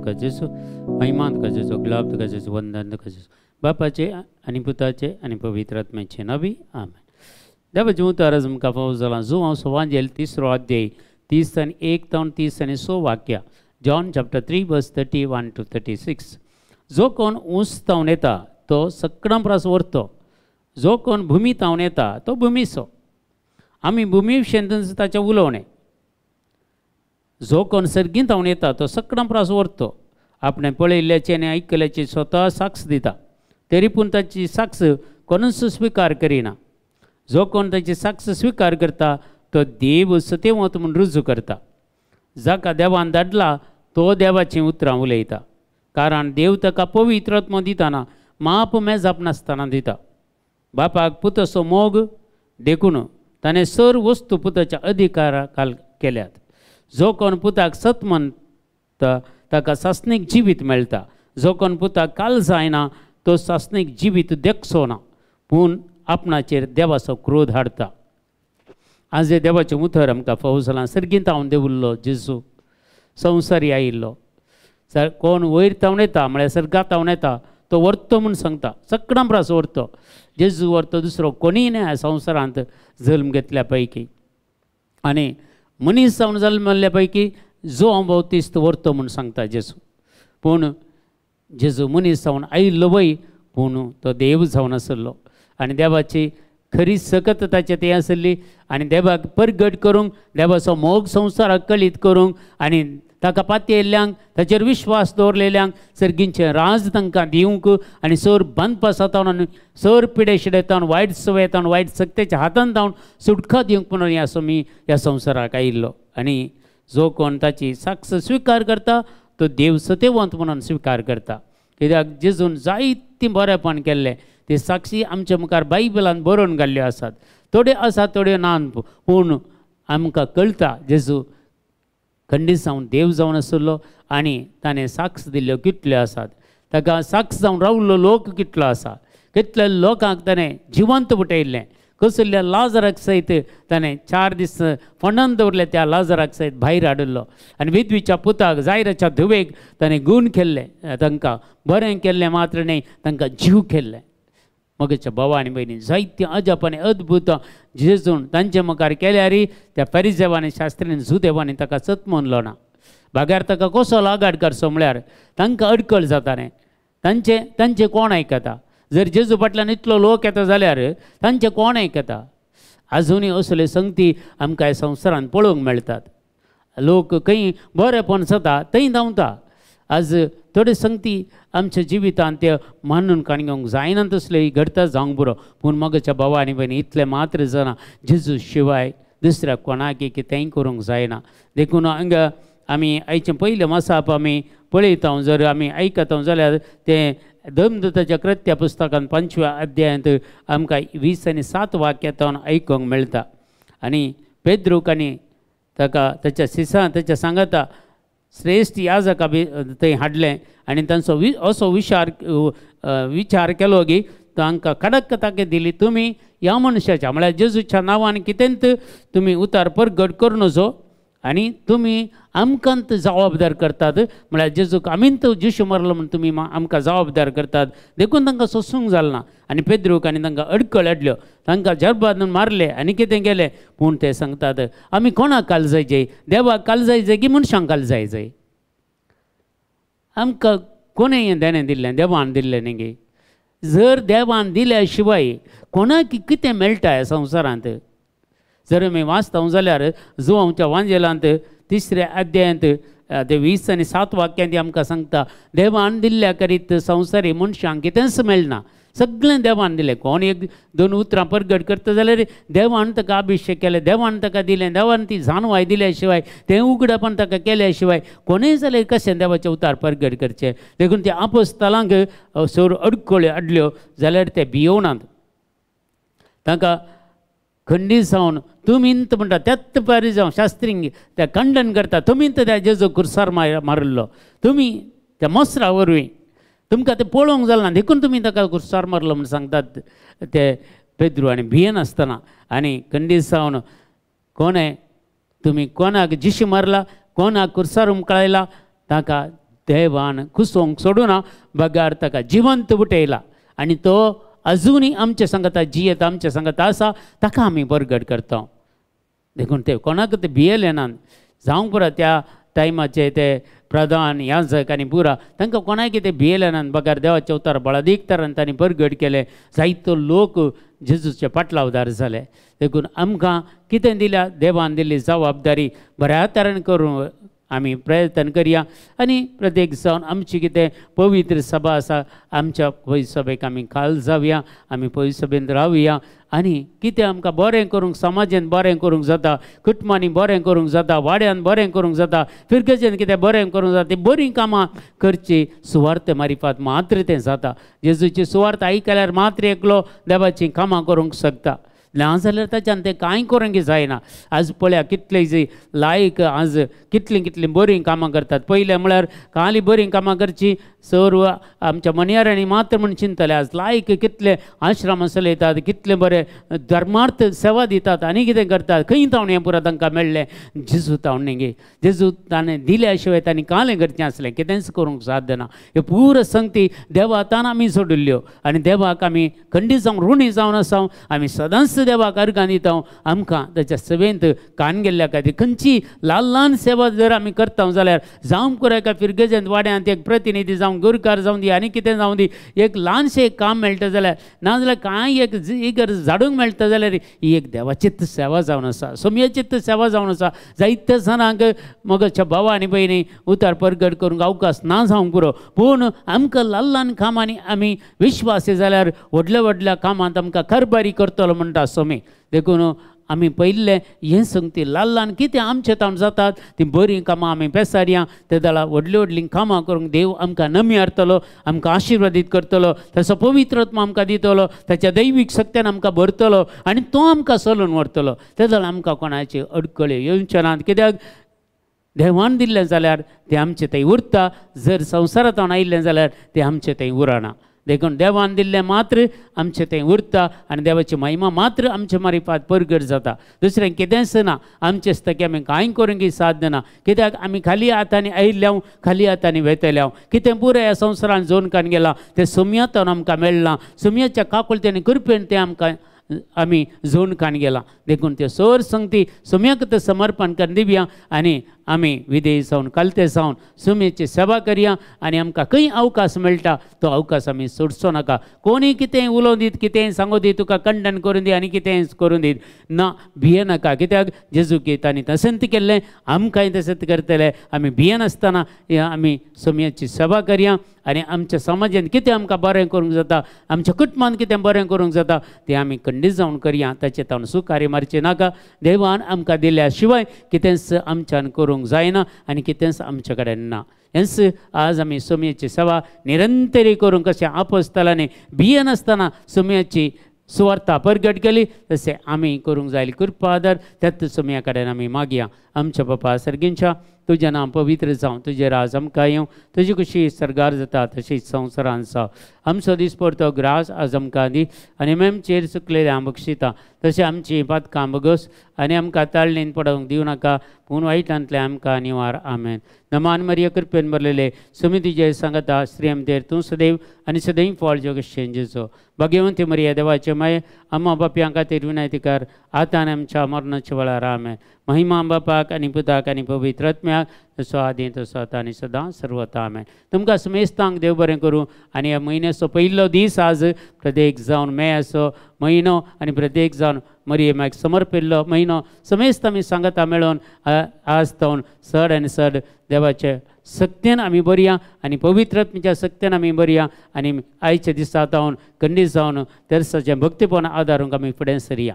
तुका जेसू, महिमा तुका जेसू, गुलाब तुका जेसू, वंदन तुका जेसू, बापाचे आनी पुताचे आनी पवित्र आत्म्याचे नावी आमेन. देवाचे उतर आज आमकां फावो जाला जो हांव सवांजेल 3रो अध्याय 30 आनी 1 तावन 30 आनी 6 वाक्यां. जॉन चॅप्टर 3 वर्स 31 to 36. जो कोण ऊंच तावन येता तो सक्कडां परस व्हरतो, जो कोण भुमी तावन येता तो भुमीचो. आमी भुमी विशयी ताचें उलोवणें. जो कोण सर्गीं तावन येता तो सक्कडां परस व्हरतो. आपणें पळयल्ल्याची आनी आयकल्याची स्वता साक्ष दिता, तरी पूण ताची साक्ष कोणूच स्विकार करिना. जो कोण ताची साक्ष स्विकार करता तो देव सत्यवंत म्हूण रुजू करता. जाका देवान धाडला तो देवाचीं उतरां उलयता, कारण देव ताका पवित्र आत्मो दितना माप मेजाप नासतना दिता. बापाक पुताचो मोग देखून ताणें सर वस्तू पुताच्या अधिकारा खाल केल्यात. जो कोण पुताक सत म्हणटा ताका सासणीक जिवीत मेळटा. जो कोण पुताक काल जायना तो सासणीक जिवीत देखचो ना, पूण आपणाचेर देवाचो क्रोध हाडटा. आज हे देवाचें उतर आमकां फावो जालां. सर्गींत हांव देवुल्लो जेजू संवसारी आयिल्लो. कोण वयर तावन येता म्हळ्यार सर्गांत तावन येता तो व्हरतो म्हूण सांगता, सक्कडां परस व्हरतो. जेजू व्हरतो दुसरो कोणीय ना संवसारांत जल्म घेतल्या पैकी. आनी मनीस जावन जल्मल्ल्या पैकी जो हांव बौतिस्त व्हरतो म्हूण सांगता जेजू. पूण जेजू मनीस जावन आयिल्लो वय, पूण तो देव जावन आसलो आनी देवाची खरी सकत ताचे तें आसली. आनी देवाक परगट करूंक, देवाचो मोग संवसाराक कळीत करूंक आनी ताका पातयेल्ल्यांक, ताचेर विश्वास दवरलेल्यांक सर्गींचें राज तांकां दिवंक आनी सर बांदपा सातावन आनी सर पिडे शिडेतावन वायट सवयेतावन वायट सक्तेच्या हातान जावन सुटका दिवंक म्हणून ह्या ह्या संवसाराक आयिल्लो. आनी जो कोण ताची साक्ष स्विकार करता तो देव सत्यवंत म्हणून स्विकार करता. कित्याक जेजून जायतीं बरेंपण केल्लें ते साक्षी आमच्या मुखार बायबलान बरोवन घाल्ल्यो आसात. थोड्यो आसात थोड्यो नान, पूण आमकां कळटा जेजू खंडीत जावन देव जावन आसलो आनी ताणें साक्ष दिल्ल्यो कितल्यो आसात. ताका साक्ष जावन रावल्लो लोक कितलो आसा. कितल्या लोकांक ताणें जिवंत उठयल्लें. कसल्या लाजराक सयत ताणें 4 दीस फोंडांत दवरले, त्या लाजराक सयत भायर हाडिल्लो. आनी विधवीच्या पुताक जायराच्या धुवेक ताणें गूण केल्ले, तांकां बरें केल्लें मात्र न्ही, तांकां जीव केल्ले. मगच्या भावा आनी भयणी जायतीं अजाप आनी अद्भुतां जेजून तांचे मुखार केल्यार त्या फरिसेवांनी शास्त्रीन जुदेवांनी ताका सत म्हणलो ना. भाग्यार ताका कसो लागाड करचो म्हळ्यार तांकां अडकळ जातालें. तांचे कोण आयकता. जर जेजू फाटल्यान इतलो लोक येता जाल्यार तांचे कोण आयकता. आजुनूय असल्यो संगती आमकां ह्या संवसारांत पळोवंक मेळटात. लोक खंय बरेपण जाता थंय धांवता. आज थोड्यो संगती आमच्या जिवितांत त्यो मानून काणयोंक जायना तसल्योय घडता जावंक बरो. पूण मगच्या भावा आनी भयणी इतलें मात्र जाणा, जेजू शिवाय दुसऱ्या कोणाक कितेंय करूंक जायना. देखून हांगा आमी आयचे पयले मासाप आमी पळयता, जर आमी आयकता जाल्यार तें धर्मदूताच्या कृत्या पुस्तकांत 5व्या अध्यायांत आमकां 20 आनी 7 वाक्यांत आयकूंक मेळटा. आनी पेद्रूक आनी ताका ताच्या शिसां ताच्या सांगाता श्रेश्ठ याजका बी थंय हाडलें आनी तांचो असो विचार केलो की तांकां कडक ताकद दिली, तुमी ह्या मनशाच्या म्हळ्यार जेजूच्या नांवान कितेंत तुमी उतार परगट करूं नजो आनी तुमी आमकांत जबाबदार करतात. म्हळ्यार जेजूक आमींत जिशू मरलो म्हूण तुमी आमकां जबाबदार करतात. देखून तांकां सोंसूंक जालना. आनी पेद्रूक आनी तांकां अडकळ हाडल्यो, तांकां जरबादून मारले आनी कितें केलें. पूण ते सांगतात आमी कोणाक कालजायचे, देवाक कालजायचे की मनशांक कालजायचे. आमकां कोणें हें देणें दिल्लें, देवान दिल्लें न्ही गे. जर देवान दिल्या शिवाय कोणाक कितें मेळटा ह्या संवसारांत. जर आमी वाचता जाल्यार जुवांच्या वांजेलांत 3ऱ्या अध्यायांत ते 20 आनी 7 वाक्यांत आमकां सांगता देवान दिल्ल्या करीत संवसारी मनशांक कितेंच मेळना. सगळें देवान दिलें. कोण 1-2 उतरां परगट करता जाल्यार देवान ताका अभिशेक केले, देवान ताका दिलें, देवान ती जाणवाय दिल्या शिवाय तें उगडपण ताका केल्या शिवाय कोणेंय जाल्यार कशें देवाचें उतार परगट करचें. देखून त्या आपोस्तालांक सोर अडकळ्यो हाडल्यो जाल्यार ते भियोनात. तांकां खंडीत जावन तुमींत म्हणटा त्यात पारी जावन शास्त्रींक त्या खंडन करता. तुमींत त्या जेजू कुर्सार मारल्लो, तुमी त्या मसरा वरवीं तुमकां तें पळोवंक जालना, देखून तुमी ताका कुर्सार मारलो म्हूण सांगतात ते पेद्रू. आनी भियेनासतना आनी खंडीत जावन कोणें तुमी कोणाक जिशू मारला, कोणाक कुर्सार उमकळयला ताका देवान कुसोंक सोडूना बगार ताका जिवंत उठयला आनी तो अजुनूय आमच्या सांगता जियेत आमच्या सांगता आसा ताका आमी परगट करता. देखून ते कोणाक ते भियेले ना जावंक पुरो त्या टायमाचे ते प्रधान याजक आनी पुरा तांकां कोणाय कितें भियेलें ना बगार देवाचे अवतार बळादीक तरान तांणी परगट केले. जायतो लोक जेजूचे पाटलावदार जाले. देखून आमकां कितें दिल्या देवान दिल्ली जबाबदारी बऱ्या तरेन करूं आमी प्रयत्न करया आनी प्रत्येक जावन आमची कितें पवित्र सभा आसा आमच्या पवित्र सभेक आमी काल जावया आमी पवित्र सभेंत रावया आनी कितें आमकां बरें करूंक समाजान बरें करूंक जाता कुटुंबांनी बरें करूंक जाता वाड्यान बरें करूंक जाता फिरकेचेन कितें बरें करूंक जाता ती बरीं कामां करची सुवार्थ मारिफात मात्र तें जाता. जेजूची सुवार्थ आयकल्यार मात्र एकलो देवाचीं कामां करूंक शकता ना जाल्यार ताच्यान तें कांय करूंक जायना. आज पळया कितले जी लायक आज कितलीं कितलीं बरीं कामां करतात. पयलें म्हळ्यार काली बरीं कामां करची सर्व आमच्या मणियारांनी मात्र म्हण चिंतले. आज लायक कितले आश्रम चलयतात कितले बरे धर्मार्थ सेवा दितात आनी कितें करतात. खंय तावन हें पुरो तांकां मेळ्ळें जेजू तावणे गे जेजू ताणें दिल्या शिवाय तांणी कालें करचें आसलें कितेंच करूंक साध्य ना. ह्यो पुरो संगती देवा तान आमी सोडिल्ल्यो आनी देवाक आमी खंडीत जावन ऋणी जावन आसा. आमी सदांच देवाक अर्गां दिता आमकां ताच्या सेवेंत कान गेल्ल्या खातीर खंयची ल्हान ल्हान सेवा जर आमी करता जाल्यार जावं पुरो एका फिरगेजेंत वाड्यांत एक प्रतिनिधी जावं गुरकार जावं दी आनी कितें जावं दी एक ल्हानशें काम मेळटा जाल्यार नाजाल्यार कांय एक झाडूंक मेळटा जाल्यार ही एक देवाचित्त सेवा जावन आसा सोम्याचित्त सेवा जावन आसा. जायत्या जाणांक मगच्या भावा आनी भयणी उतार परगट करूंक अवकाश ना जावंक पुरो पूण आमकां ल्हान ल्हान कामांनी आमी विश्वासी जाल्यार व्हडल्या व्हडल्या कामांत आमकां खरबारी करतलो म्हणटा सोमी. देखून आमी पयल्ले हें संगती ल्हान ल्हान कितें आमचे तावन जातात ती बरीं कामां आमी पेसारया ते दळा व्हडलीं व्हडलीं कामां करूंक देव आमकां नमी हाडटलो आमकां आशिर्वादीत करतलो ताचो पवित्रत्व आमकां दितलो ताच्या दैवीक शक्तीन आमकां भरतलो आनी तो आमकां चलून व्हरतलो. ते दळा आमकां कोणाचे अडकळ्यो येवचे नात कित्याक देवान दिल्लें जाल्यार तें आमचें थंय उरता. जर संवसारांत आयिल्लें जाल्यार तें आमचें थंय उरना. देखून देवान दिल्लें मात्र आमचें तें उरता आनी देवाची महिमा मात्र आमचे मारिफात परगट जाता. दुसरें कितेंच ना आमचे स्थकी आमी कांय करूंक साध्य ना कित्याक आमी खाली हातांनी आयिल्ल्या खाली हातांनी वेतल्या कितें पुरो ह्या संवसारान जोन कान गेलां तें सुमयातान आमकां मेळ्ळां. सुमयाच्या काकुळतेनी कृपेन तें आमकां आमी जोन कान गेलां. देखून त्यो सोर संगती सुमयाक तें समर्पण करून दिवया आनी आमी विधेय जावन कालते जावन सुमयेची सेवा करया आनी आमकां खंय अवकाश मेळटा तो अवकाश आमी सोडचो नाका. कोणीय कितेंय उलोवन दीत कितेंय सांगूं दी तुका कंडन करून दी आनी कितेंय करून दीत ना भियेनाका कित्याक जेजू तांणी तशेंच केल्लें आमकांय तशेंच करतले. आमी भियेनासतना आमी सुमयेची सेवा करया आनी आमच्या समाजान कितें आमकां बरें करूंक जाता आमच्या कुटुंबान कितें बरें करूंक जाता तें आमी खंडीत जावन करया. ताचें तावन सुकार्य मारचें नाका. देवान आमकां दिल्या शिवाय कितेंच आमच्यान करूंक जायना आनी कितेंच आमचे कडेन ना. हेंच आज आमी सुमयेची सेवा निरंतरी करूंक कशें आपोस्तलांनी भियेनासतना सुमयेची सुवार्ता परगट केली तशें आमी करूंक जायली कृपा आदार त्याच सुमया कडेन आमी मागया. आमच्या बापा सर्गींच्या तुजें नांव पवित्र जावं तुजें राज आमकां येवं तुजी खुशी सरगार जाता तशीच संवसारांत जावं. आमचो दिसपट तो ग्रास आज आमकां दी आनी मेमचेर सुकलेलें हांव बक्षिता तशें आमची पातकां बगस आनी आमकां ताळणेन पडोवंक दिवं नाका पूण वायटांतले आमकां निवार. आमेन. नमान मरिया कृपेन भरलेले सुमी तुजे सांगता श्रीमतेर तूं सदैव आनी सदैव फळ जगशेंजेचो भाग्यवंती मरिया देवाचे माये अम्मा बापयां खातीर विनंती कर आतां आनी आमच्या मरणाच्या वेळार. आमेन. महिमा बापाक आनी पुताक आनी पवित्र आत्म्याक तसो आदी तसो आतां आनी सदां सर्वता. आमेन. तुमकां समेस्तांक देव बरें करूं आनी ह्या म्हयन्याचो पयलो दीस आज प्रत्येक जावन मेयाचो म्हयनो आनी प्रत्येक जावन मरियेमाक समर्पिल्लो म्हयनो समेस्त आमी सांगता मेळोन आज तावन चड आनी चड देवाचे शक्तीन आमी बरया आनी पवित्रत्मेच्या शक्तीन आमी बरया आनी आयच्या दिसा तावन खंडीत जावन तेर्साचें भक्तीपण आदारूंक आमी फुडें सरया.